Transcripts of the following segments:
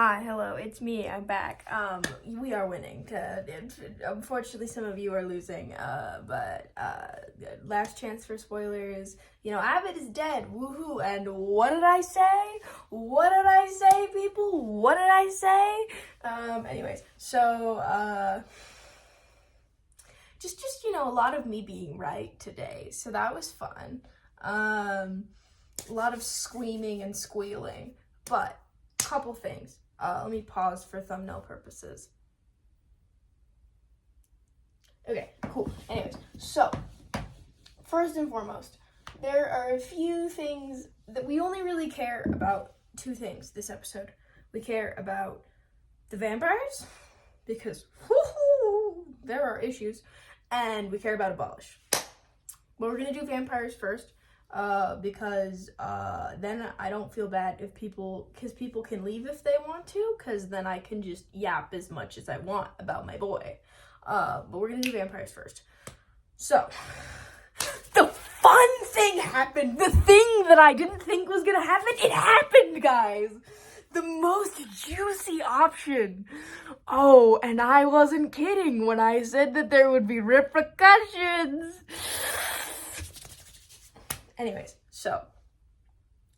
Hi, hello, it's me, I'm back. We are winning. Unfortunately, some of you are losing, but last chance for spoilers. You know, Abbott is dead, woohoo, and what did I say? What did I say, people? What did I say? Anyways, so, just, you know, a lot of me being right today, so that was fun. A lot of screaming and squealing, but couple things. Let me pause for thumbnail purposes. Okay, cool. Anyways, so first and foremost, there are a few things that we only really care about. Two things this episode. We care about the vampires because there are issues, and we care about Abolish. But we're gonna do vampires first. Because then I don't feel bad if people can leave if they want to, because then I can just yap as much as I want about my boy. But we're gonna do vampires first. So, the fun thing happened. The thing that I didn't think was gonna happen, it happened, guys. The most juicy option. Oh, and I wasn't kidding when I said that there would be repercussions. Anyways, so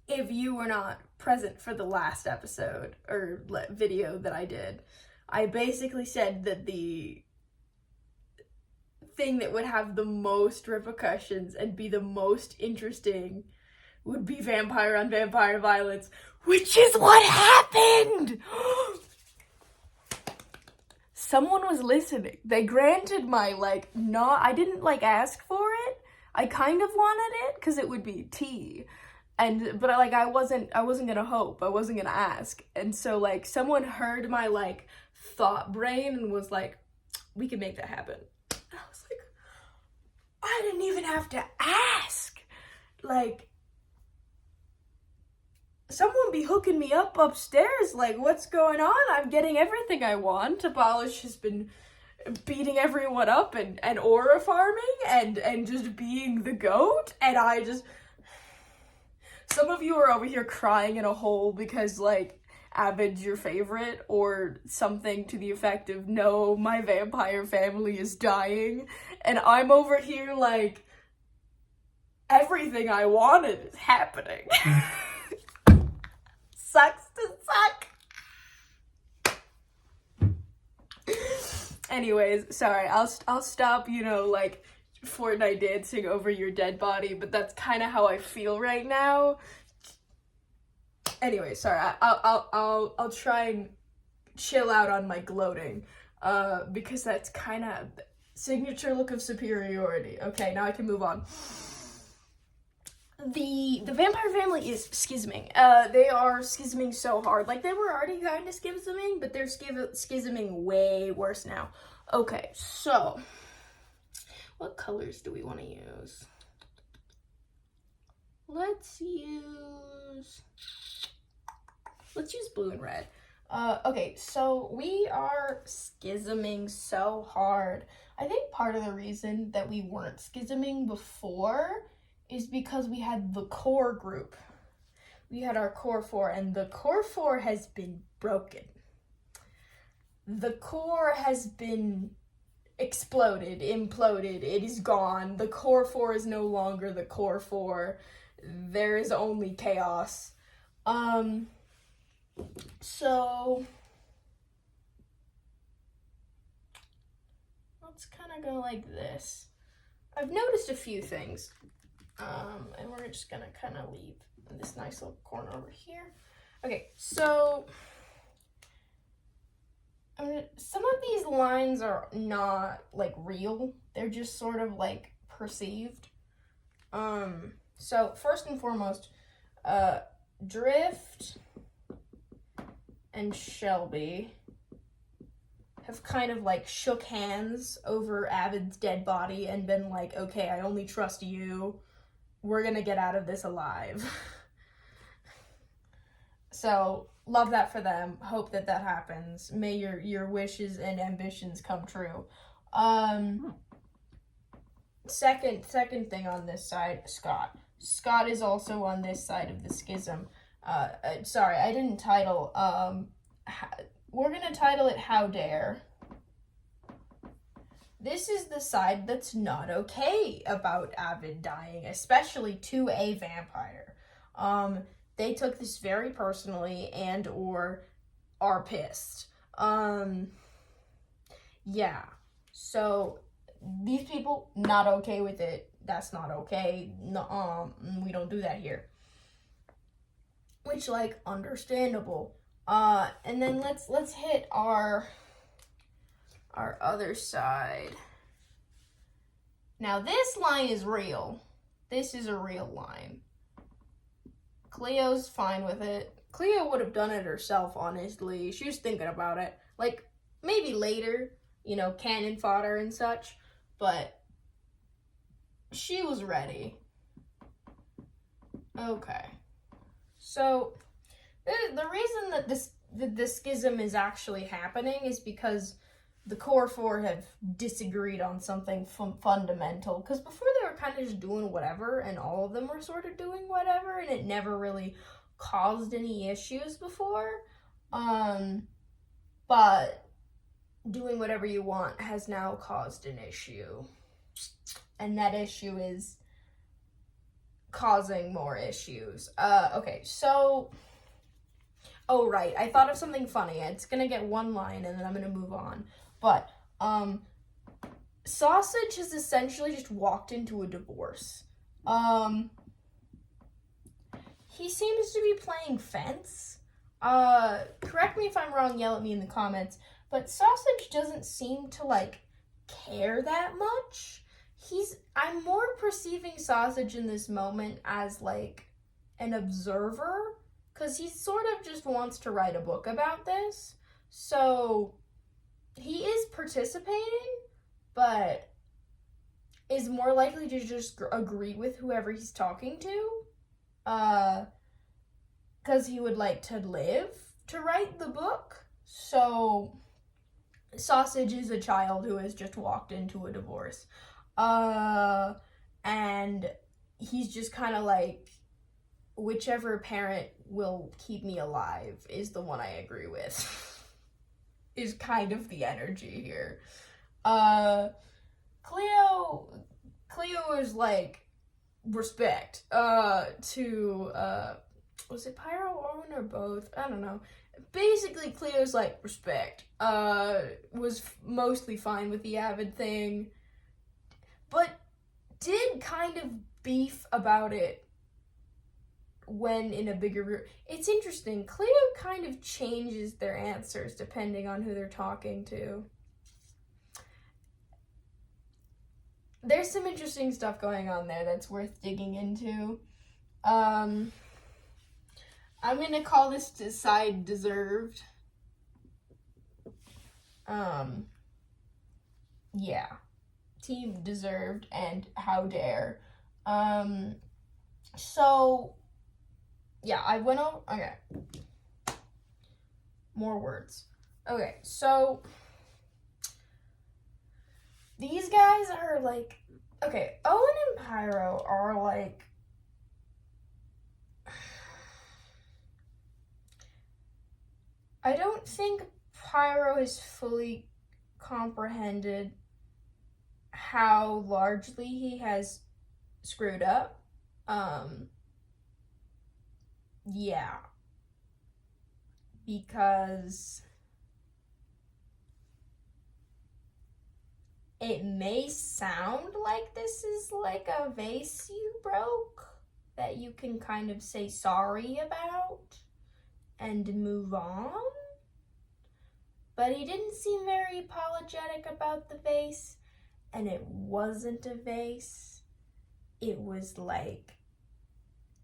if you were not present for the last episode or video that I did, I basically said that the thing that would have the most repercussions and be the most interesting would be vampire on vampire violence, which is what happened! Someone was listening. They granted my, I didn't, ask for it. I kind of wanted it because it would be tea, but I wasn't gonna hope, I wasn't gonna ask, and so someone heard my thought brain and was like, we can make that happen. And I was like, I didn't even have to ask. Someone be hooking me up upstairs. What's going on? I'm getting everything I want. Abolish has been beating everyone up and aura farming and just being the goat, and some of you are over here crying in a hole because Abed's your favorite or something to the effect of, no, my vampire family is dying, and I'm over here everything I wanted is happening. Sucks to suck. Anyways, sorry, I'll stop, Fortnite dancing over your dead body, but that's kind of how I feel right now. Anyway, sorry, I'll try and chill out on my gloating, because that's kind of signature look of superiority. Okay, now I can move on. The vampire family is schisming. They are schisming so hard. They were already kind of schisming, but they're schisming way worse now. Okay, so what colors do we want to use? Let's use blue and red. Okay, so we are schisming so hard. I think part of the reason that we weren't schisming before is because we had the core group. We had our core four, and the core four has been broken. The core has been exploded, imploded, it is gone. The core four is no longer the core four. There is only chaos. So let's kind of go like this. I've noticed a few things. And we're just gonna kind of leave this nice little corner over here. Okay, so some of these lines are not real. They're just sort of perceived. So first and foremost, Drift and Shelby have kind of shook hands over Avid's dead body and been like, okay, I only trust you. We're gonna get out of this alive. So, love that for them. Hope that happens. May your wishes and ambitions come true. Second thing on this side, Scott. Scott is also on this side of the schism. Sorry, I didn't title we're going to title it How Dare. This is the side that's not okay about Avid dying, especially to a vampire. They took this very personally and or are pissed. Yeah. So these people not okay with it. That's not okay. No, we don't do that here. Which, like, understandable. And then let's hit our other side. Now this line is real. This is a real line. Cleo's fine with it. Cleo would have done it herself, honestly. She was thinking about it. Like, maybe later, cannon fodder and such, but she was ready. Okay. So, the reason that the schism is actually happening is because the core four have disagreed on something fundamental. Because before they were kind of just doing whatever, and all of them were sort of doing whatever, and it never really caused any issues before. But doing whatever you want has now caused an issue. And that issue is causing more issues. Okay, so... Oh, right, I thought of something funny. It's gonna get one line, and then I'm gonna move on. But, Sausage has essentially just walked into a divorce. He seems to be playing fence. Correct me if I'm wrong, yell at me in the comments, but Sausage doesn't seem to, care that much. I'm more perceiving Sausage in this moment as, an observer, because he sort of just wants to write a book about this. So, he is participating, but is more likely to just agree with whoever he's talking to. Because he would like to live to write the book. So, Sausage is a child who has just walked into a divorce. And he's just kind of whichever parent will keep me alive is the one I agree with. Is kind of the energy here. Cleo is respect to was it Pyro, Owen, or both? I don't know. Basically, Cleo's respect. Was mostly fine with the Avid thing, but did kind of beef about it when in a bigger group. It's interesting. Cleo kind of changes their answers depending on who they're talking to. There's some interesting stuff going on there that's worth digging into. I'm gonna call this side deserved. Yeah. Team deserved and how dare. So, yeah, I went over, okay. More words. Okay, so, these guys are okay, Owen and Pyro are I don't think Pyro has fully comprehended how largely he has screwed up. Yeah. Because it may sound like this is a vase you broke that you can kind of say sorry about and move on. But he didn't seem very apologetic about the vase, and it wasn't a vase. It was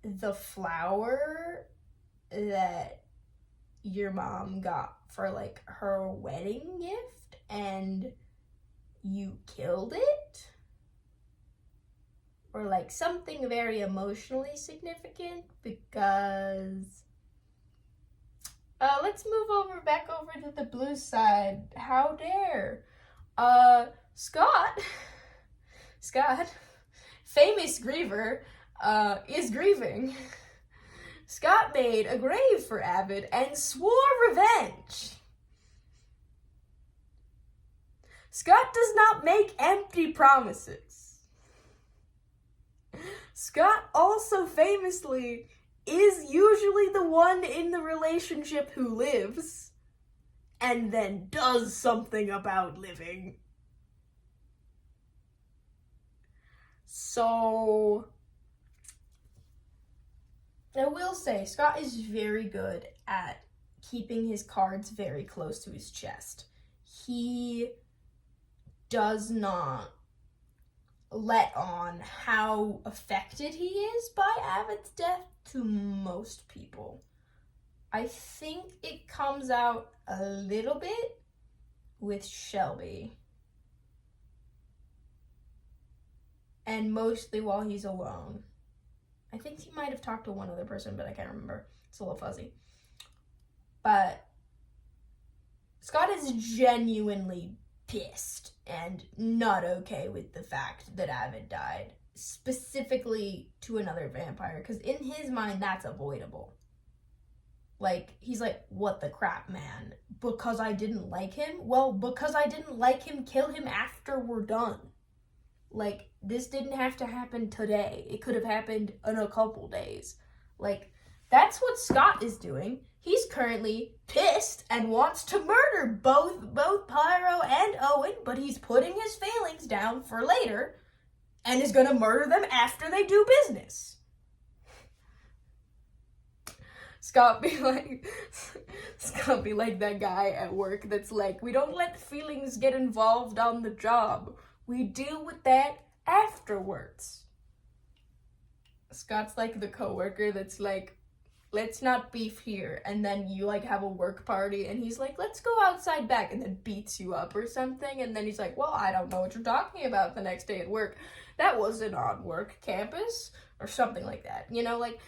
the flower that your mom got for her wedding gift, and you killed it, or something very emotionally significant, because let's move back over to the blue side. How dare Scott, famous griever, is grieving. Scott made a grave for Avid and swore revenge. Scott does not make empty promises. Scott also famously is usually the one in the relationship who lives and then does something about living. So, I will say, Scott is very good at keeping his cards very close to his chest. He does not let on how affected he is by Avid's death to most people. I think it comes out a little bit with Shelby. And mostly while he's alone. I think he might have talked to one other person, but I can't remember. It's a little fuzzy. But Scott is genuinely pissed and not okay with the fact that Avid died, specifically to another vampire, because in his mind, that's avoidable. Like, he's like, what the crap, man? Because I didn't like him? Well, because I didn't like him, kill him after we're done. Like, this didn't have to happen today. It could have happened in a couple days. Like, that's what Scott is doing. He's currently pissed and wants to murder both Pyro and Owen, but he's putting his feelings down for later and is gonna murder them after they do business. Scott be like that guy at work that's like, we don't let feelings get involved on the job. We deal with that afterwards. Scott's like the coworker that's like, let's not beef here, and then you like have a work party and he's like, let's go outside back, and then beats you up or something, and then he's like, well, I don't know what you're talking about the next day at work. That wasn't on work campus or something like that. You know, like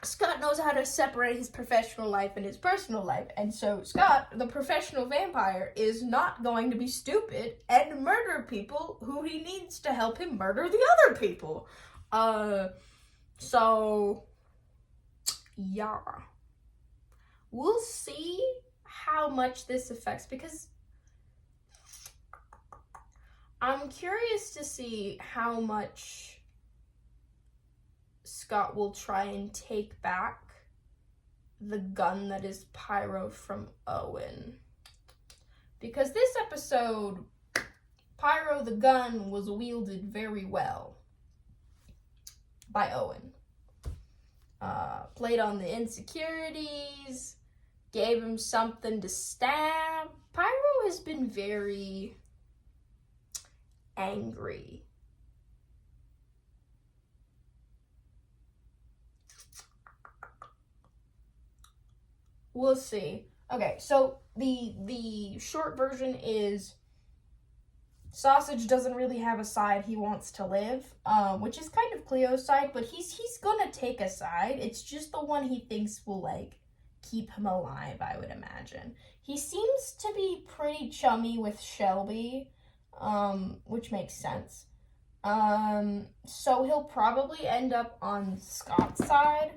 Scott knows how to separate his professional life and his personal life, and so Scott, the professional vampire, is not going to be stupid and murder people who he needs to help him murder the other people. So, yeah. We'll see how much this affects, because I'm curious to see how much Scott will try and take back the gun that is Pyro from Owen. Because this episode, Pyro the gun was wielded very well by Owen. Played on the insecurities, gave him something to stab. Pyro has been very angry. We'll see. Okay, so the short version is Sausage doesn't really have a side he wants to live, which is kind of Cleo's side, but he's gonna take a side. It's just the one he thinks will, like, keep him alive, I would imagine. He seems to be pretty chummy with Shelby, which makes sense. So he'll probably end up on Scott's side,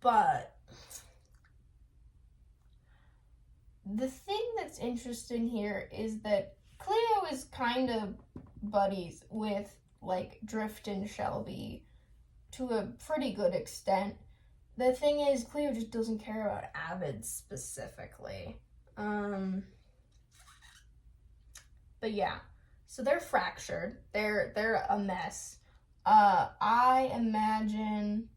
but the thing that's interesting here is that Cleo is kind of buddies with, like, Drift and Shelby to a pretty good extent. The thing is, Cleo just doesn't care about Avid specifically. But yeah, so they're fractured. They're a mess. I imagine...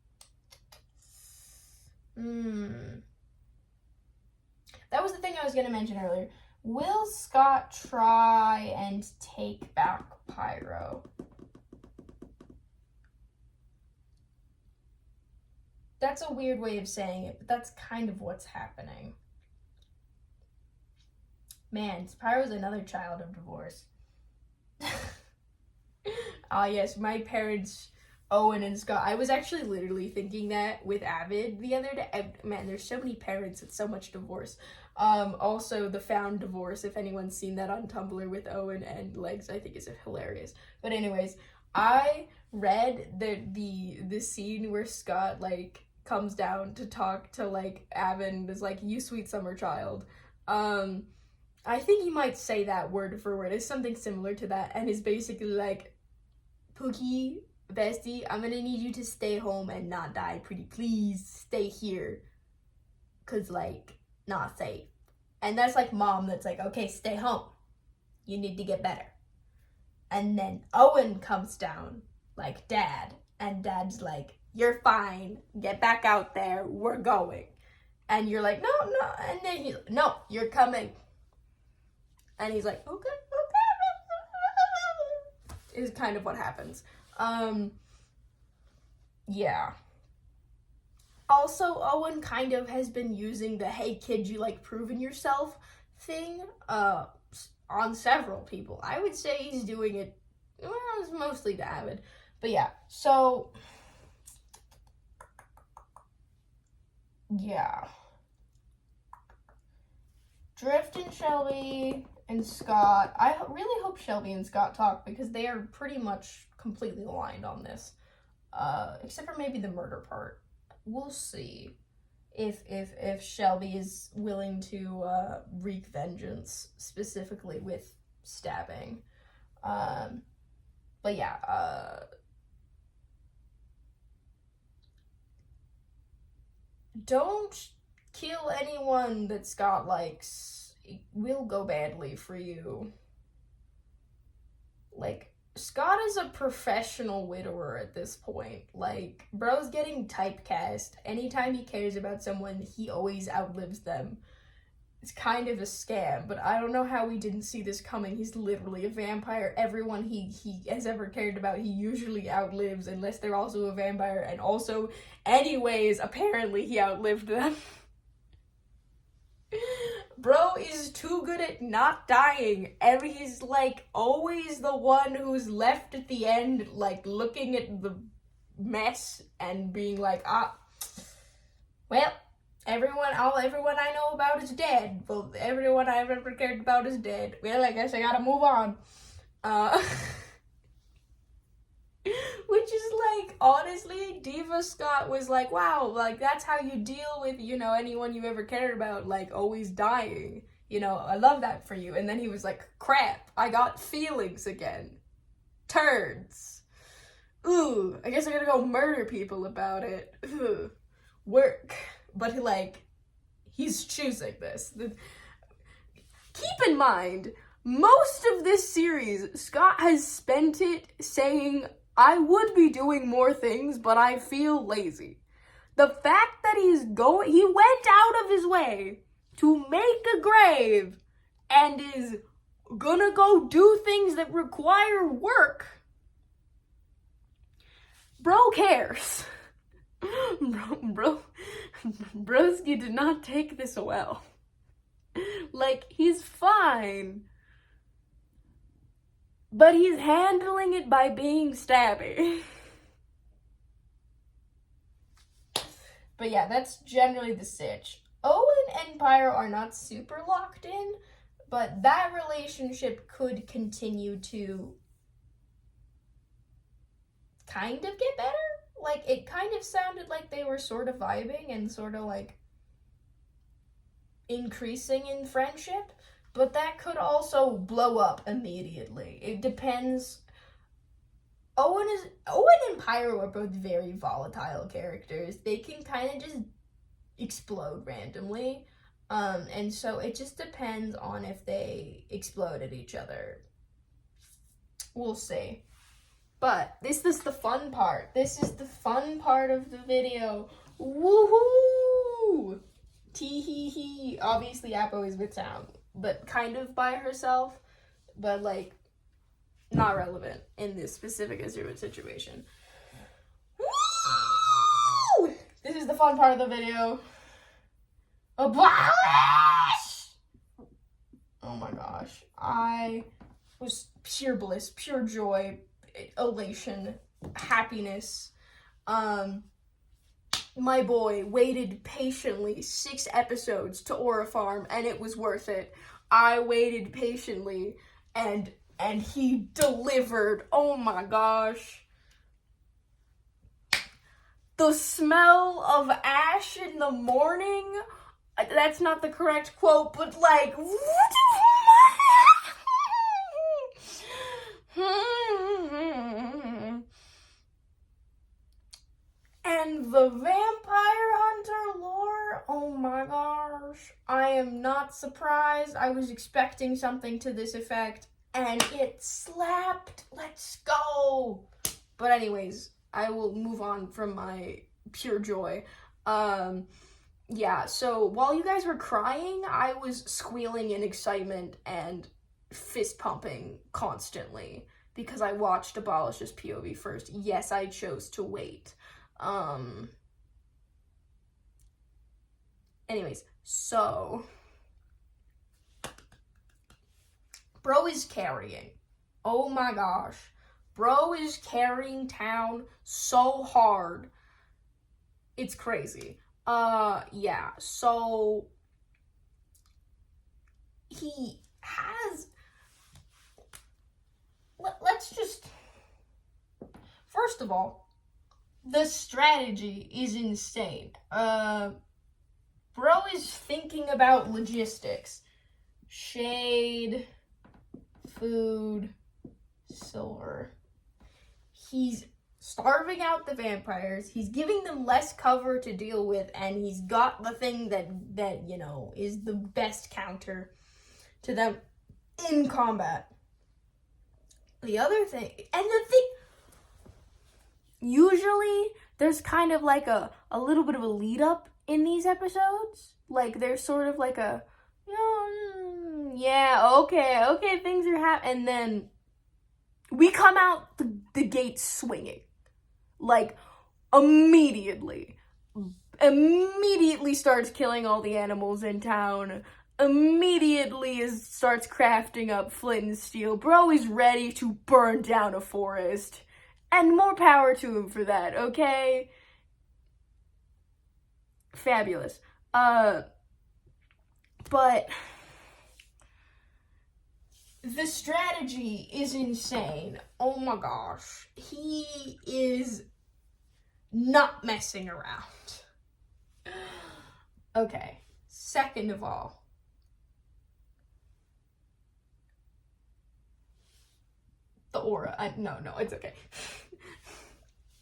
That was the thing I was going to mention earlier. Will Scott try and take back Pyro? That's a weird way of saying it, but that's kind of what's happening. Man, Pyro's another child of divorce. Yes, my parents, Owen and Scott. I was actually literally thinking that with Avid the other day. Man, there's so many parents and so much divorce. Also, the found divorce, if anyone's seen that on Tumblr with Owen and Legs, I think is hilarious. But anyways, I read the scene where Scott, like, comes down to talk to, like, Avon, is like, you sweet summer child. I think he might say that word for word. It's something similar to that, and is basically like, Pookie, bestie, I'm gonna need you to stay home and not die, pretty please. Stay here. 'Cause, like, not safe. And that's like mom that's like, okay, stay home. You need to get better. And then Owen comes down, like dad, and dad's like, you're fine. Get back out there. We're going. And you're like, no. And then he's like, no, you're coming. And he's like, okay. Is kind of what happens. Yeah. Also, Owen kind of has been using the hey kid, you like proving yourself thing on several people. I would say he's doing it, well, it's mostly to Avid. But yeah, so yeah. Drift and Shelby and Scott. I really hope Shelby and Scott talk because they are pretty much completely aligned on this. Except for maybe the murder part. We'll see if Shelby is willing to wreak vengeance, specifically with stabbing. But yeah, don't kill anyone that Scott likes. It will go badly for you. Like, Scott is a professional widower at this point. Like, bro's getting typecast. Anytime he cares about someone, he always outlives them. It's kind of a scam, but I don't know how we didn't see this coming. He's literally a vampire. Everyone he has ever cared about, he usually outlives, unless they're also a vampire. And also, anyways, apparently he outlived them. Bro is too good at not dying, and he's, like, always the one who's left at the end, like, looking at the mess and being like, well, everyone I know about is dead. Well, everyone I've ever cared about is dead. Well, I guess I gotta move on. Which is, like, honestly, Diva Scott was like, wow, like, that's how you deal with, you know, anyone you ever cared about, like, always dying. You know, I love that for you. And then he was like, crap, I got feelings again. Turds. Ooh, I guess I gotta go murder people about it. Ugh. Work. But, like, he's choosing this. Keep in mind, most of this series, Scott has spent it saying, I would be doing more things, but I feel lazy. The fact that he went out of his way to make a grave and is gonna go do things that require work. Bro cares. Broski did not take this well. Like, he's fine. But he's handling it by being stabby. But yeah, that's generally the sitch. Owen and Pyro are not super locked in, but that relationship could continue to kind of get better. Like, it kind of sounded like they were sort of vibing and sort of, like, increasing in friendship. But that could also blow up immediately. It depends. Owen and Pyro are both very volatile characters. They can kind of just explode randomly. And so it just depends on if they explode at each other. We'll see. But this is the fun part. This is the fun part of the video. Woohoo! Tee-hee-hee. Obviously, Appo is with sound, but kind of by herself, but, like, not relevant in this specific Azura situation. Woo! This is the fun part of the video. Abolish! Oh my gosh. I was pure bliss, pure joy, elation, happiness. My boy waited patiently 6 episodes to Aura Farm, and it was worth it. I waited patiently, and he delivered. Oh my gosh. the smell of ash in the morning. That's not the correct quote, but like, what and the vampire hunter lore, oh my gosh, I am not surprised. I was expecting something to this effect, and it slapped. Let's go. But anyways, I will move on from my pure joy. Yeah, so while you guys were crying, I was squealing in excitement and fist pumping constantly because I watched Abolish's POV first. Yes, I chose to wait. Anyways, so bro is carrying. Oh my gosh. Bro is carrying town so hard. It's crazy. Yeah, so he has, let's just, first of all, the strategy is insane. Bro is thinking about logistics. Shade, food, silver. He's starving out the vampires. He's giving them less cover to deal with, and he's got the thing that you know is the best counter to them in combat. The other thing, usually there's kind of like a little bit of a lead up in these episodes. Like there's sort of like a, yeah, okay, things are happening, and then we come out the gate swinging. Like, immediately starts killing all the animals in town, immediately starts crafting up flint and steel. Bro is ready to burn down a forest, and more power to him for that, okay? Fabulous. But the strategy is insane. Oh my gosh. He is not messing around. Okay. Second of all, the aura. No, it's okay.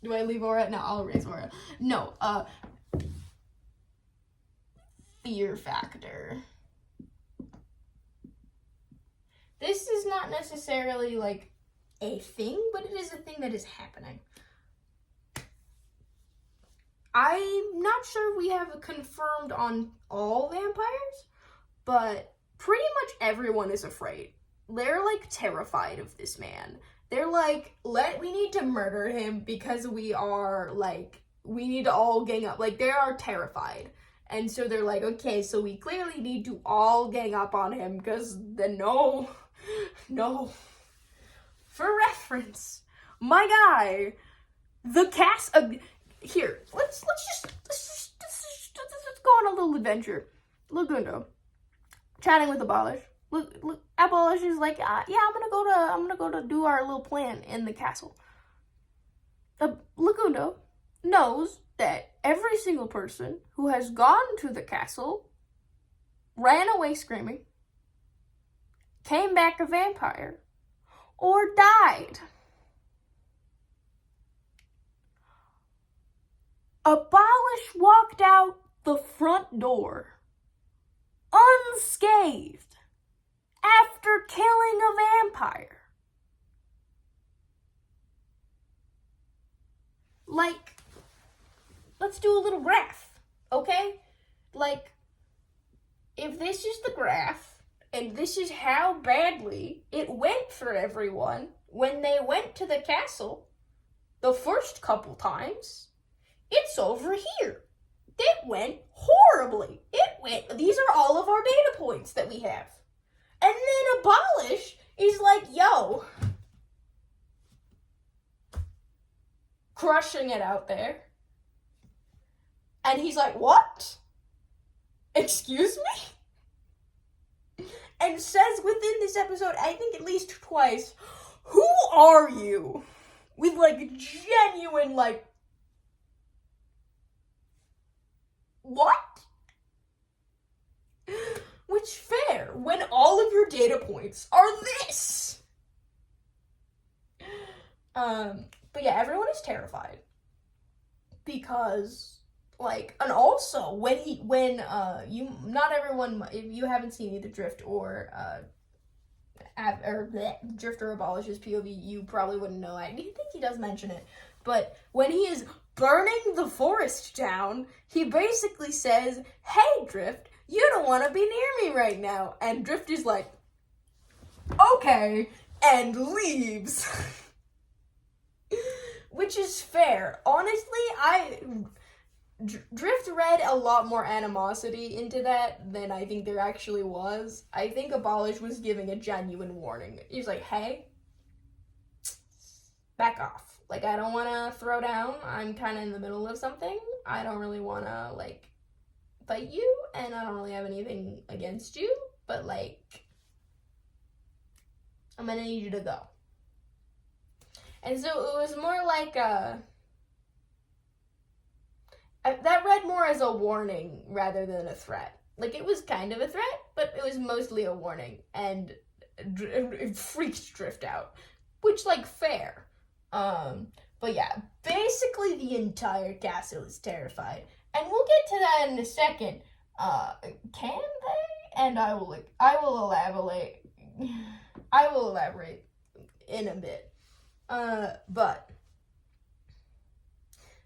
Do I leave aura? No, I'll erase aura. No, fear factor. This is not necessarily like a thing, but it is a thing that is happening. I'm not sure we have confirmed on all vampires, but pretty much everyone is afraid. They're like terrified of this man. They're like, we need to murder him because we need to all gang up. Like, they are terrified. And so they're like, okay, so we clearly need to all gang up on him because then no. For reference, my guy, the cast of here. Let's go on a little adventure. Lagundo, chatting with Abolish. Look, Abolish is like, yeah, I'm gonna go to do our little plan in the castle. Lagundo knows that every single person who has gone to the castle ran away screaming, came back a vampire, or died. Abolish walked out the front door unscathed after killing a vampire. Like, let's do a little graph, okay? Like, if this is the graph, and this is how badly it went for everyone when they went to the castle the first couple times, it's over here. It went horribly. These are all of our data points that we have. And then Abolish is like, yo, crushing it out there. And he's like, what? Excuse me? And says within this episode, I think at least twice, who are you? With like genuine, like, What? Which, fair, when all of your data points are this. But yeah, everyone is terrified. Because, like, and also, not everyone, if you haven't seen either Drift or Abolish's POV, you probably wouldn't know. I think he does mention it. But when he is burning the forest down, he basically says, hey, Drift, you don't want to be near me right now. And Drift is like, okay, and leaves. Which is fair. Honestly, Drift read a lot more animosity into that than I think there actually was. I think Abolish was giving a genuine warning. He was like, hey, back off. Like, I don't want to throw down. I'm kind of in the middle of something. I don't really want to, like, fight you, and I don't really have anything against you, but, like, I'm gonna need you to go. And so it was more like that read more as a warning rather than a threat. Like, it was kind of a threat, but it was mostly a warning, and it freaked Drift out, which, like, fair. But yeah, basically the entire castle is terrified, and we'll get to that in a second. Can they? And I will elaborate in a bit. But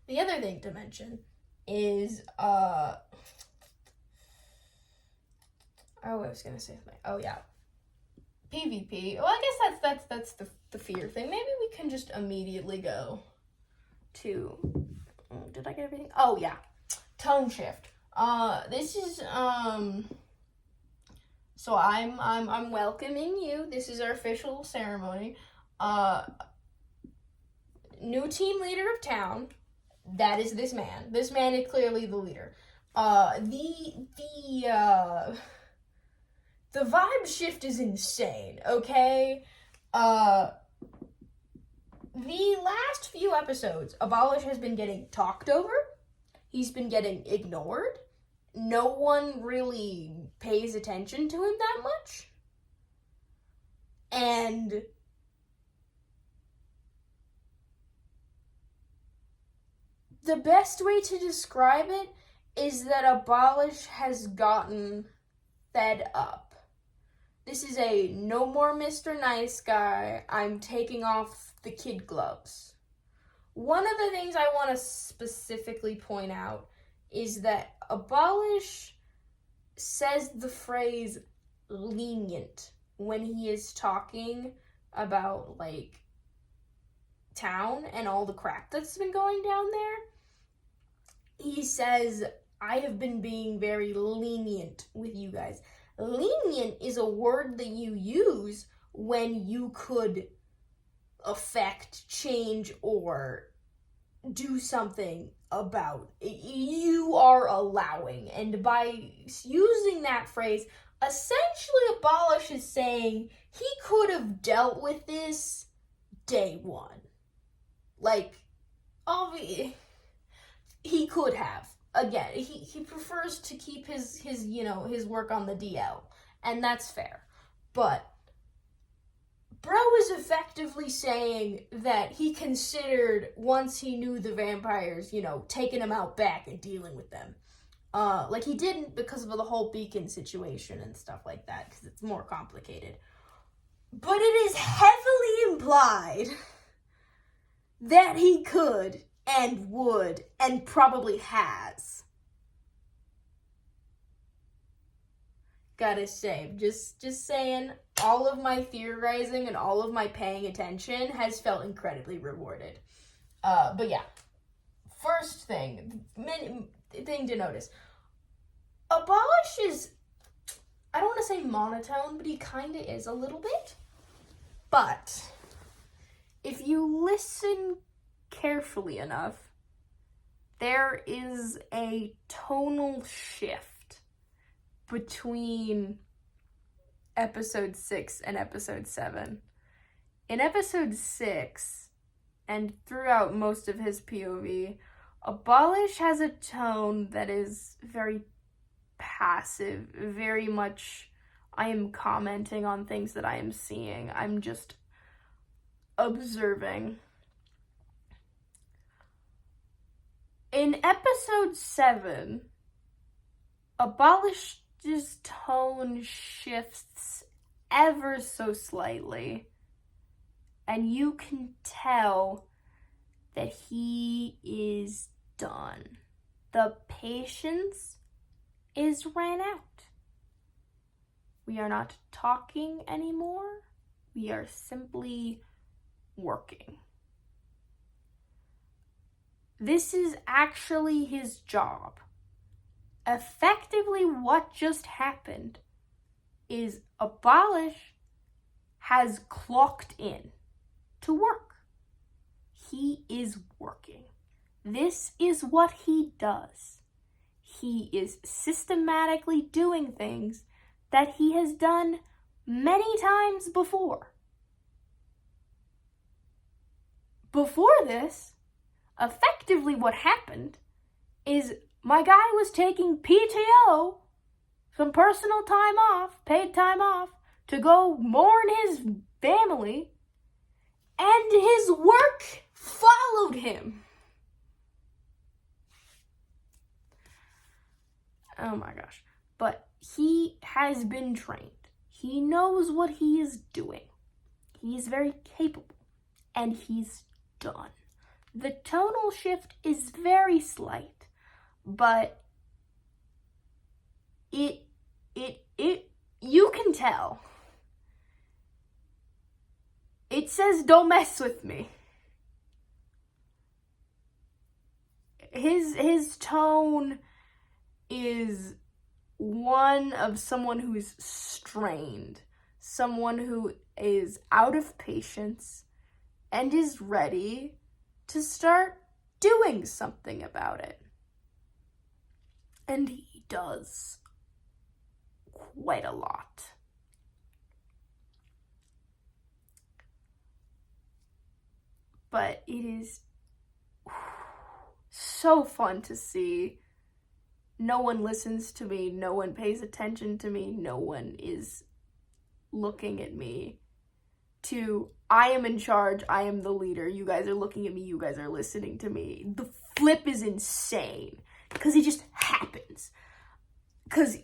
the other thing to mention is, I was gonna say something. Oh yeah, PvP. Well, I guess that's the fear thing. Maybe we can just immediately go to. Did I get everything? Oh yeah, tone shift. This is So I'm welcoming you. This is our official ceremony. New team leader of town. That is this man. This man is clearly the leader. The vibe shift is insane, okay? The last few episodes, Abolish has been getting talked over. He's been getting ignored. No one really pays attention to him that much. And the best way to describe it is that Abolish has gotten fed up. This is a no more Mr. Nice Guy, I'm taking off the kid gloves. One of the things I want to specifically point out is that Abolish says the phrase lenient when he is talking about, like, town and all the crap that's been going down there. He says, I have been being very lenient with you guys. Lenient is a word that you use when you could affect, change, or do something about it. You are allowing. And by using that phrase, essentially Abolish is saying he could have dealt with this day one. Like, obviously, he could have. Again, he prefers to keep his work on the DL, and that's fair. But bro is effectively saying that he considered, once he knew the vampires, taking them out back and dealing with them. Like, he didn't because of the whole beacon situation and stuff like that, because it's more complicated. But it is heavily implied that he could and would and probably has. Gotta say, just saying, all of my theorizing and all of my paying attention has felt incredibly rewarded. But yeah, first thing to notice. Abolish is, I don't want to say monotone, but he kind of is a little bit. But if you listen carefully enough, there is a tonal shift between episode 6 and episode 7. In episode 6, and throughout most of his POV, Abolish has a tone that is very passive, very much I am commenting on things that I am seeing. I'm just observing. In episode 7, Abolish's tone shifts ever so slightly, and you can tell that he is done. The patience is ran out. We are not talking anymore. We are simply working. This is actually his job. Effectively, what just happened is Abolish has clocked in to work. He is working. This is what he does. He is systematically doing things that he has done many times before. Before this, effectively what happened is my guy was taking PTO, some personal time off, paid time off, to go mourn his family, and his work followed him. Oh my gosh. But he has been trained. He knows what he is doing. He is very capable, and he's done. The tonal shift is very slight, but you can tell. It says, "Don't mess with me." His tone is one of someone who is strained, someone who is out of patience and is ready to start doing something about it. And he does quite a lot. But it is so fun to see. No one listens to me, no one pays attention to me, no one is looking at me to, I am in charge, I am the leader, you guys are looking at me, you guys are listening to me. The flip is insane, because it just happens. Because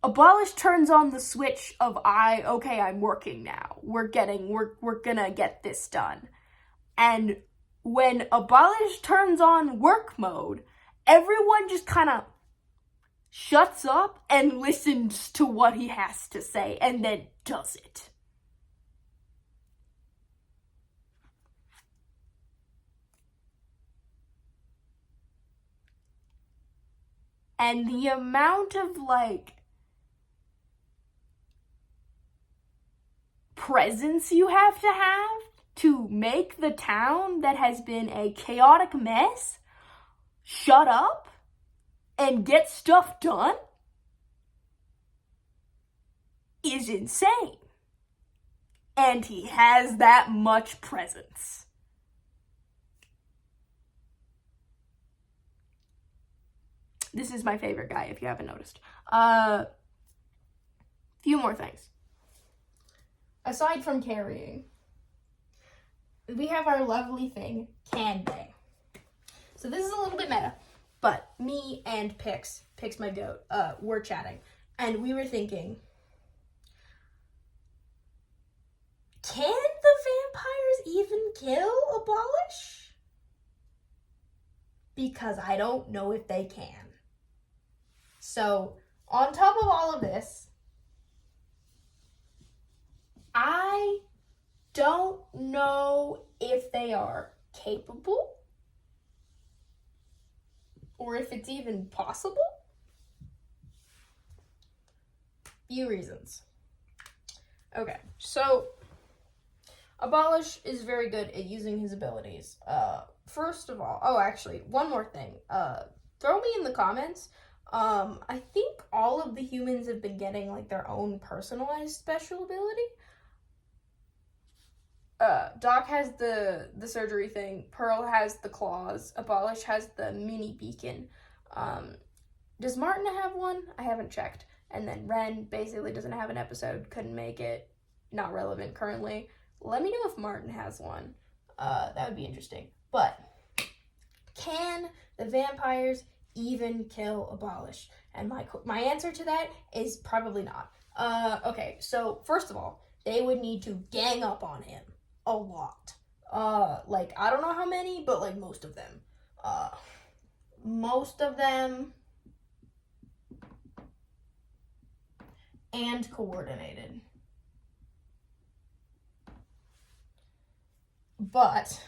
Abolish turns on the switch of I'm working now. We're gonna get this done. And when Abolish turns on work mode, everyone just kind of shuts up and listens to what he has to say and then does it. And the amount of presence you have to make the town that has been a chaotic mess shut up and get stuff done is insane. And he has that much presence. This is my favorite guy, if you haven't noticed. Few more things. Aside from carrying, we have our lovely thing, Can Day. So this is a little bit meta, but me and Pix my goat, were chatting, and we were thinking, can the vampires even kill Abolish? Because I don't know if they can. So, on top of all of this, I don't know if they are capable or if it's even possible. Few reasons. Okay, so Abolish is very good at using his abilities. First of all, actually, one more thing. Throw me in the comments. I think all of the humans have been getting their own personalized special ability. Doc has the surgery thing. Pearl has the claws. Abolish has the mini beacon. Does Martin have one? I haven't checked. And then Ren basically doesn't have an episode. Couldn't make it. Not relevant currently. Let me know if Martin has one. That would be interesting. But can the vampires even kill Abolish? And my answer to that is probably not. Okay, so first of all, they would need to gang up on him a lot. Like, I don't know how many, but like most of them. Most of them. And coordinated. But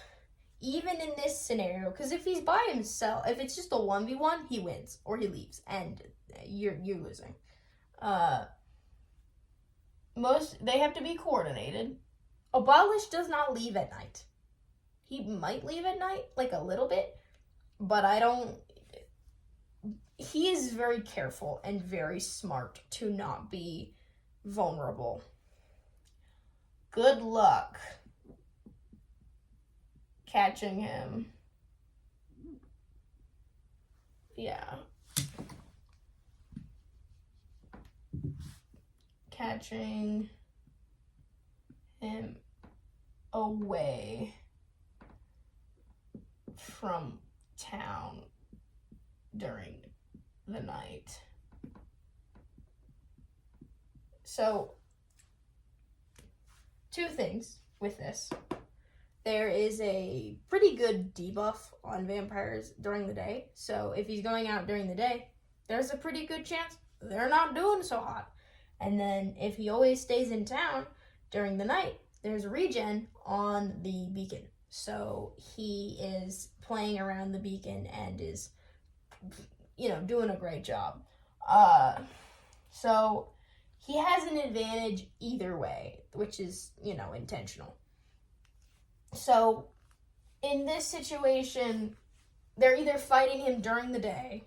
even in this scenario, because if he's by himself, if it's just a 1v1, he wins or he leaves, and you're losing. They have to be coordinated. Abolish does not leave at night. He might leave at night, like a little bit, but he is very careful and very smart to not be vulnerable. Good luck catching him. Yeah. Catching him away from town during the night. So, two things with this. There is a pretty good debuff on vampires during the day. So if he's going out during the day, there's a pretty good chance they're not doing so hot. And then if he always stays in town during the night, there's a regen on the beacon. So he is playing around the beacon and is, doing a great job. So he has an advantage either way, which is, intentional. So, in this situation, they're either fighting him during the day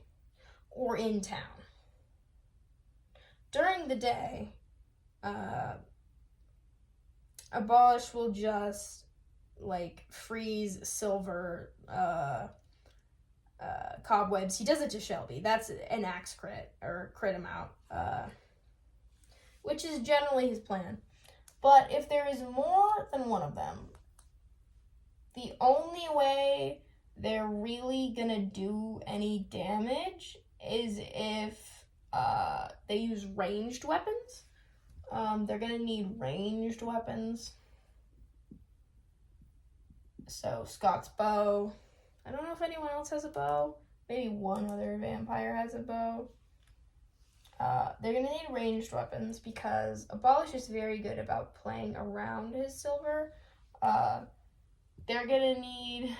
or in town. During the day, Abolish will just, freeze Silver, cobwebs. He does it to Shelby. That's an axe crit, or crit him out, which is generally his plan. But if there is more than one of them, the only way they're really gonna do any damage is if they use ranged weapons. They're gonna need ranged weapons. So Scott's bow. I don't know if anyone else has a bow. Maybe one other vampire has a bow. They're gonna need ranged weapons because Abolish is very good about playing around his Silver. They're gonna need,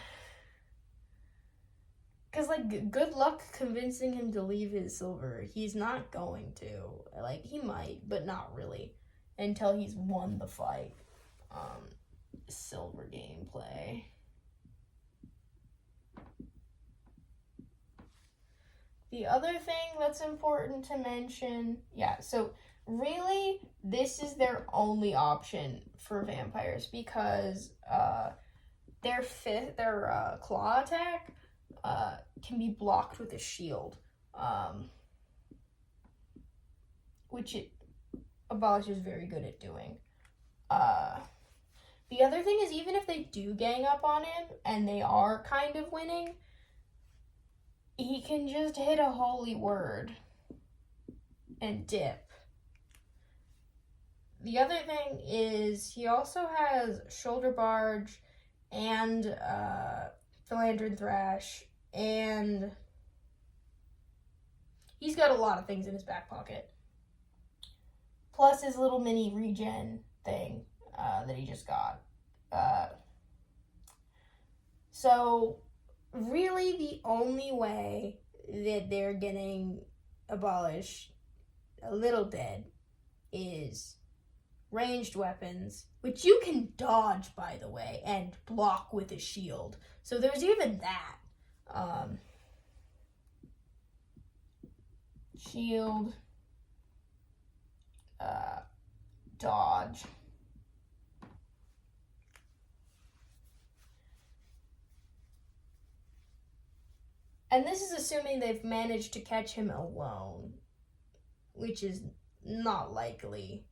because good luck convincing him to leave his Silver. He's not going to. He might, but not really, until he's won the fight. Silver gameplay. The other thing that's important to mention, so really this is their only option for vampires because their claw attack can be blocked with a shield, which Abolish is very good at doing. The other thing is, even if they do gang up on him and they are kind of winning, he can just hit a holy word and dip. The other thing is he also has Shoulder Barge and Philandron Thrash, and he's got a lot of things in his back pocket. Plus his little mini regen thing that he just got. So really the only way that they're getting Abolish a little dead is ranged weapons, which you can dodge, by the way, and block with a shield. So there's even that. Shield, dodge. And this is assuming they've managed to catch him alone, which is not likely.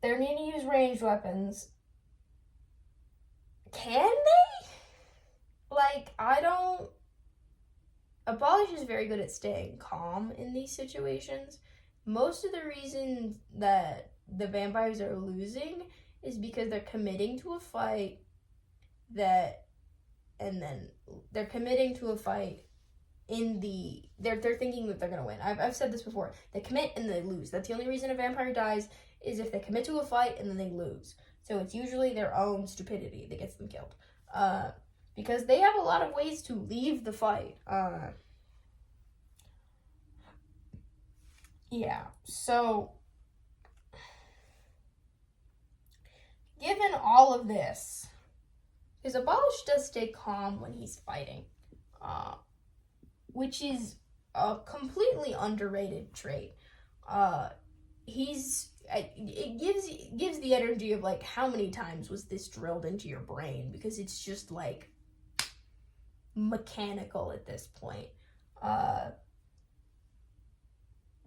They're need to use ranged weapons. Can they? Like, Abolish is very good at staying calm in these situations. Most of the reason that the vampires are losing is because they're committing to a fight they're committing to a fight they're thinking that they're gonna win. I've said this before. They commit and they lose. That's the only reason a vampire dies, is if they commit to a fight and then they lose. So it's usually their own stupidity that gets them killed. Because they have a lot of ways to leave the fight. Yeah, so given all of this, because Abolish does stay calm when he's fighting, which is a completely underrated trait. It gives the energy of, like, how many times was this drilled into your brain, because it's just, like, mechanical at this point.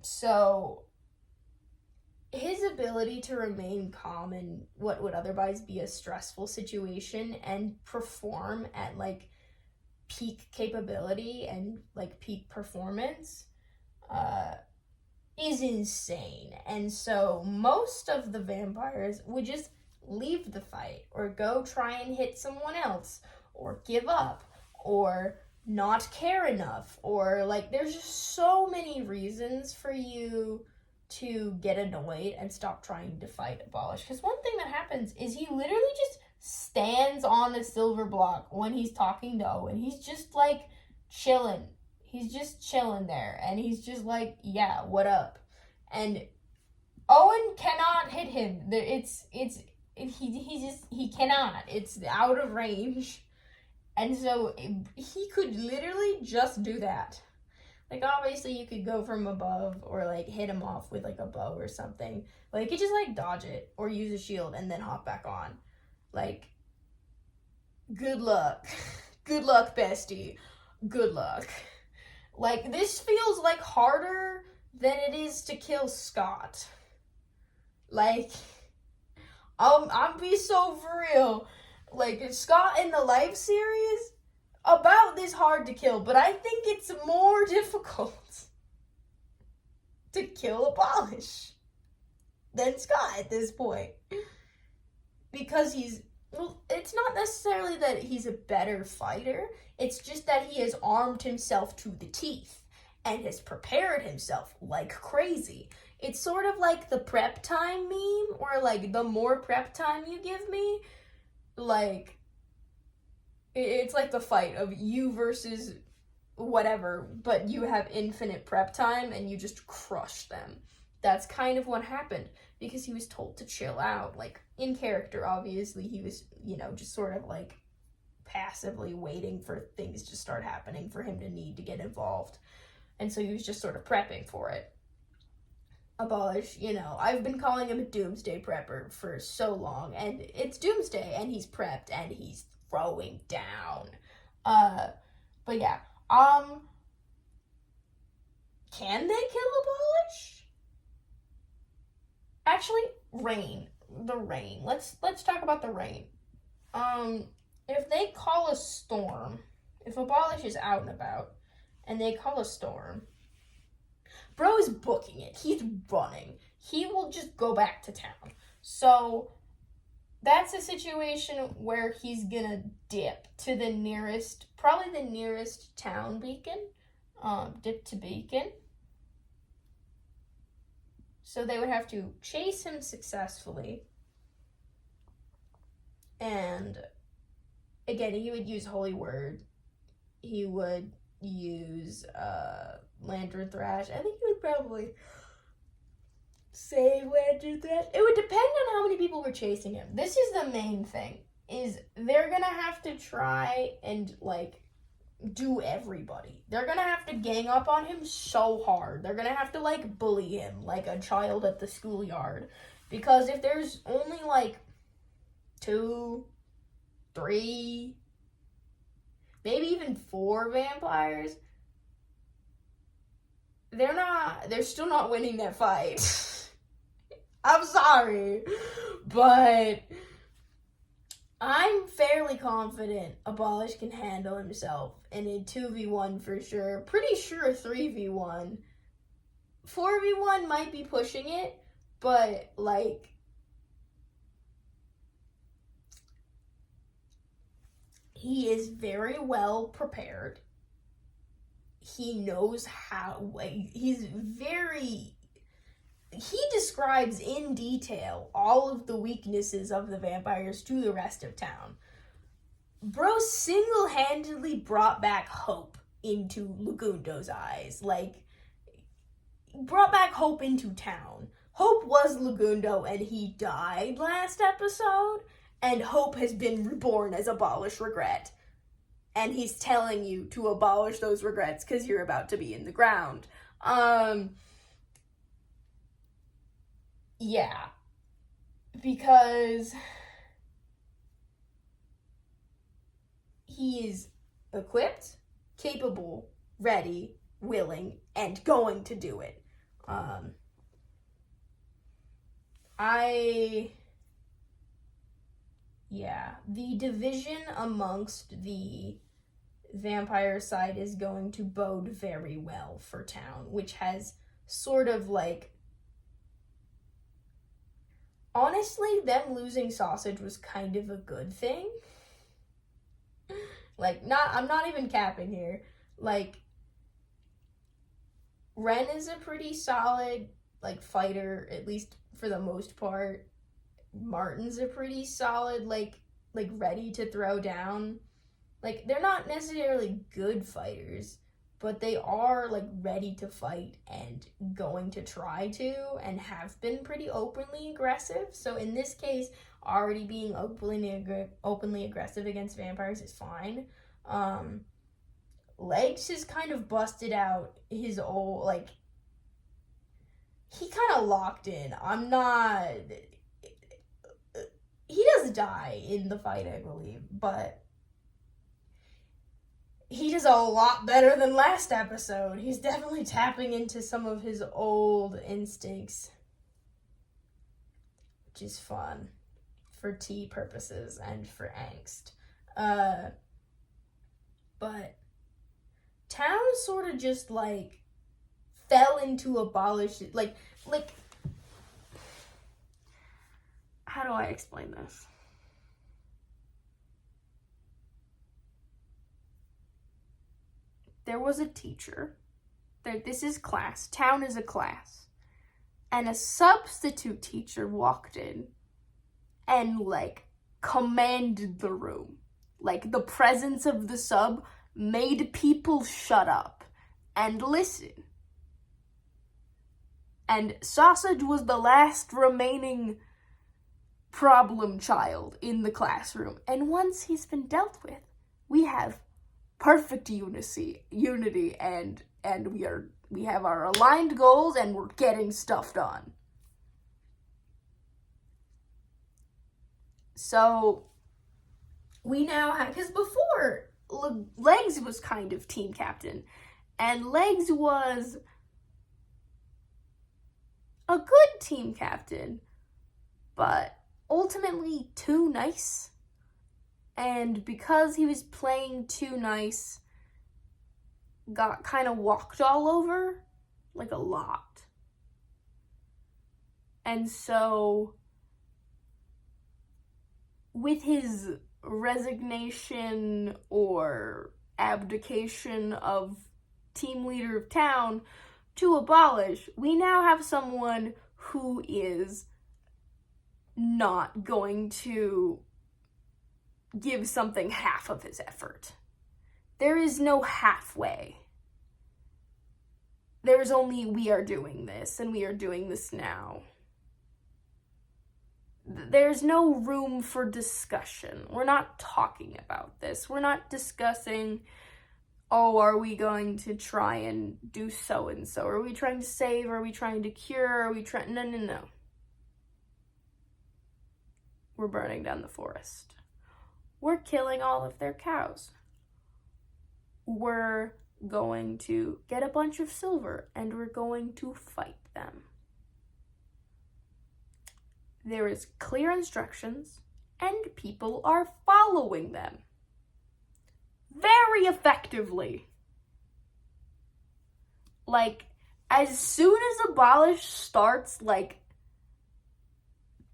So his ability to remain calm in what would otherwise be a stressful situation and perform at, like, peak capability and, like, peak performance is insane. And so most of the vampires would just leave the fight or go try and hit someone else or give up or not care enough, or, like, there's just so many reasons for you to get annoyed and stop trying to fight Abolish. Because one thing that happens is he literally just stands on a silver block when he's talking to Owen. He's just, like, chilling. He's just chilling there, and he's just like, yeah, what up? And Owen cannot hit him. He cannot. It's out of range. And so he could literally just do that. Like, obviously you could go from above or, like, hit him off with, like, a bow or something. But you could just, like, dodge it or use a shield and then hop back on. Like, good luck. Good luck, bestie. Good luck. Like, this feels, like, harder than it is to kill Scott. Like, I'll be so for real. Like, Scott in the Life series, about this hard to kill, but I think it's more difficult to kill Abolish than Scott at this point. Because it's not necessarily that he's a better fighter, it's just that he has armed himself to the teeth and has prepared himself like crazy. It's sort of like the prep time meme, or, like, the more prep time you give me, like, it's like the fight of you versus whatever, but you have infinite prep time and you just crush them. That's kind of what happened, because he was told to chill out. Like, in character, obviously, he was, just sort of, like, passively waiting for things to start happening for him to need to get involved. And so he was just sort of prepping for it. Abolish, I've been calling him a doomsday prepper for so long, and it's doomsday, and he's prepped, and he's throwing down. But yeah, can they kill Abolish? Actually, the rain. Let's talk about the rain. If they call a storm, if Abolish is out and about, and they call a storm, bro is booking it. He's running. He will just go back to town. So that's a situation where he's gonna dip to the nearest, probably the nearest town beacon. Dip to beacon. So they would have to chase him successfully. And again, he would use Holy Word. He would use Lantern Thrash. I think he would probably save Lantern Thrash. It would depend on how many people were chasing him. This is the main thing, is they're gonna have to try and, like, do everybody. They're gonna have to gang up on him so hard. They're gonna have to, like, bully him like a child at the schoolyard. Because if there's only, like, 2, 3 maybe even 4 vampires, they're still not winning that fight. I'm sorry, but I'm fairly confident Abolish can handle himself in a 2v1 for sure. Pretty sure 3v1. 4v1 might be pushing it, but like, he is very well prepared. He knows how, he describes in detail all of the weaknesses of the vampires to the rest of town. Bro single-handedly brought back hope into Lagundo's eyes. Like, brought back hope into town. Hope was Lagundo and he died last episode, and hope has been reborn as Abolish regret. And he's telling you to abolish those regrets because you're about to be in the ground. Yeah. Because he is equipped, capable, ready, willing, and going to do it. The division amongst the vampire side is going to bode very well for town, which has sort of like, honestly, them losing Sausage was kind of a good thing. Like, I'm not even capping here. Like, Ren is a pretty solid, like, fighter, at least for the most part. Martin's a pretty solid, like ready to throw down. Like, they're not necessarily good fighters, but they are, like, ready to fight and going to try to, and have been pretty openly aggressive. So in this case, already being openly aggressive against vampires is fine. Legs has kind of busted out his old, like, he kind of locked in. He does die in the fight, I believe, but he does a lot better than last episode. He's definitely tapping into some of his old instincts, which is fun for tea purposes and for angst. But town sort of just, like, fell into Abolish, like, how do I explain this? There was a teacher. This is class. Town is a class. And a substitute teacher walked in and, like, commanded the room. Like, the presence of the sub made people shut up and listen. And Sausage was the last remaining problem child in the classroom. And once he's been dealt with, we have perfect unity, and we have our aligned goals, and we're getting stuff done. So we now have, because before Legs was kind of team captain, and Legs was a good team captain, but ultimately too nice. And because he was playing too nice, got kind of walked all over, like, a lot. And so, with his resignation or abdication of team leader of town to Abolish, we now have someone who is not going to give something half of his effort. There is no halfway. There is only, we are doing this, and we are doing this now. There's no room for discussion. We're not talking about this. We're not discussing, oh, are we going to try and do so-and-so? Are we trying to save? Are we trying to cure? Are we trying... No. We're burning down the forest. We're killing all of their cows. we're going to get a bunch of silver and we're going to fight them. There is clear instructions and people are following them very effectively. Like, as soon as Abolish starts, like,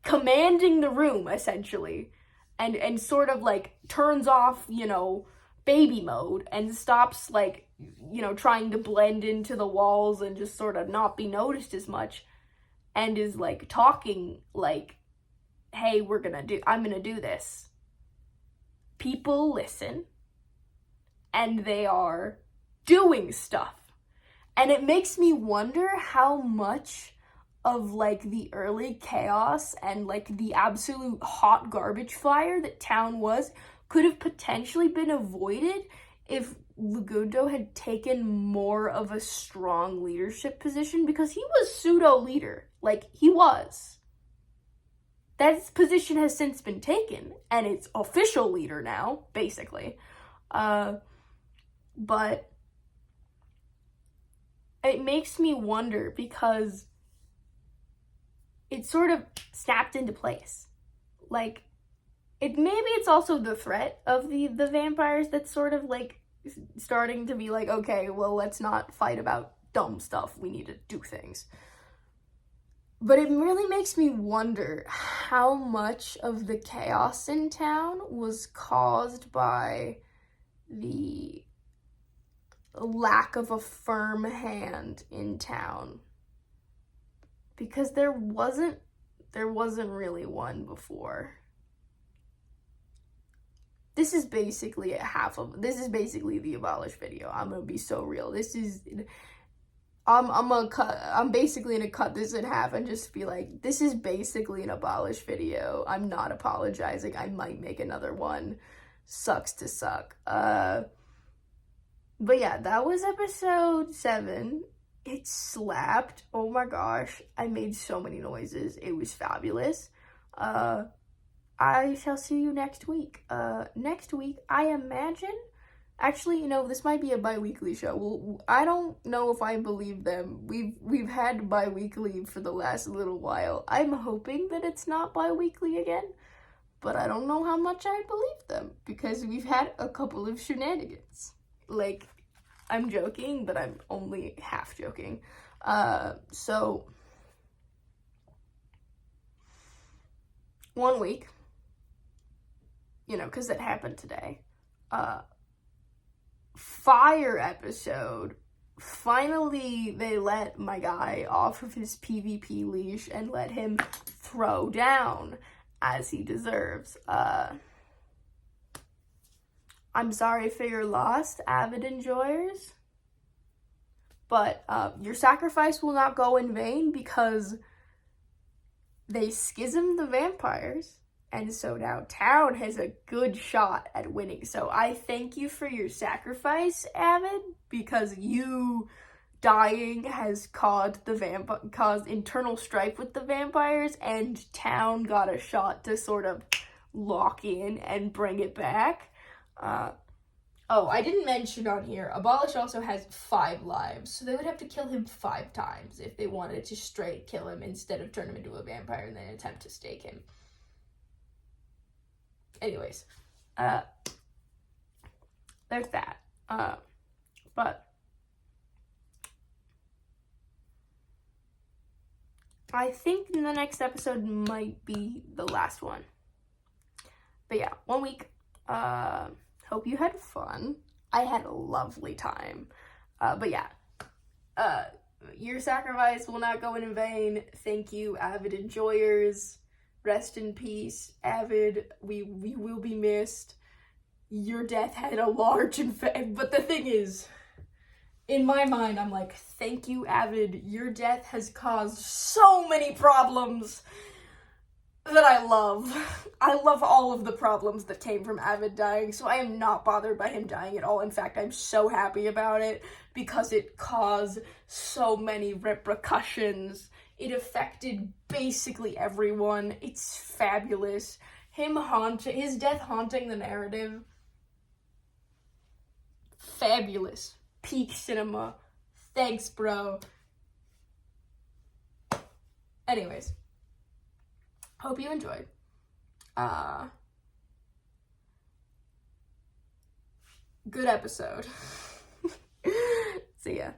commanding the room, essentially, and sort of, like, turns off, you know, baby mode and stops, like, you know, trying to blend into the walls and just sort of not be noticed as much, and is, like, talking, like, hey, I'm gonna do this. People listen, and they are doing stuff. And it makes me wonder how much of, like, the early chaos and, like, the absolute hot garbage fire that town was could have potentially been avoided if Lugundo had taken more of a strong leadership position, because he was pseudo-leader. Like, he was. That position has since been taken, and it's official leader now, basically. But it makes me wonder because it sort of snapped into place. Like, maybe it's also the threat of the vampires that's sort of, like, starting to be like, okay, well, let's not fight about dumb stuff. We need to do things. But it really makes me wonder how much of the chaos in town was caused by the lack of a firm hand in town. Because there wasn't really one before. This is basically the Abolish video. I'm gonna be so real. I'm basically gonna cut this in half and just be like, this is basically an Abolish video. I'm not apologizing. I might make another one. Sucks to suck. But yeah, that was episode 7. It slapped. Oh my gosh. I made so many noises. It was fabulous. I shall see you next week. Next week, I imagine... Actually, you know, this might be a bi-weekly show. Well, I don't know if I believe them. We've had bi-weekly for the last little while. I'm hoping that it's not bi-weekly again. But I don't know how much I believe them. Because we've had a couple of shenanigans. Like, I'm joking, but I'm only half joking. So, 1 week, you know, because it happened today, fire episode. Finally, they let my guy off of his PvP leash and let him throw down as he deserves. I'm sorry for your loss, avid enjoyers, but your sacrifice will not go in vain because they schismed the vampires, and so now town has a good shot at winning. So I thank you for your sacrifice, Avid, because you dying has caused internal strife with the vampires, and town got a shot to sort of lock in and bring it back. Oh, I didn't mention on here, Abolish also has 5 lives, so they would have to kill him 5 times if they wanted to straight kill him instead of turn him into a vampire and then attempt to stake him. Anyways, there's that. But I think the next episode might be the last one. But yeah, 1 week. Hope you had fun. I had a lovely time. But yeah, your sacrifice will not go in vain. Thank you, avid enjoyers. Rest in peace, Avid. We will be missed. Your death had a large effect. But the thing is, in my mind, I'm like, thank you, Avid. Your death has caused so many problems that I love. I love all of the problems that came from Avid dying, so I am not bothered by him dying at all. In fact, I'm so happy about it because it caused so many repercussions. It affected basically everyone. It's fabulous. His death haunting the narrative. fabulous. Peak cinema. Thanks, bro. Anyways, hope you enjoyed. Good episode. See ya.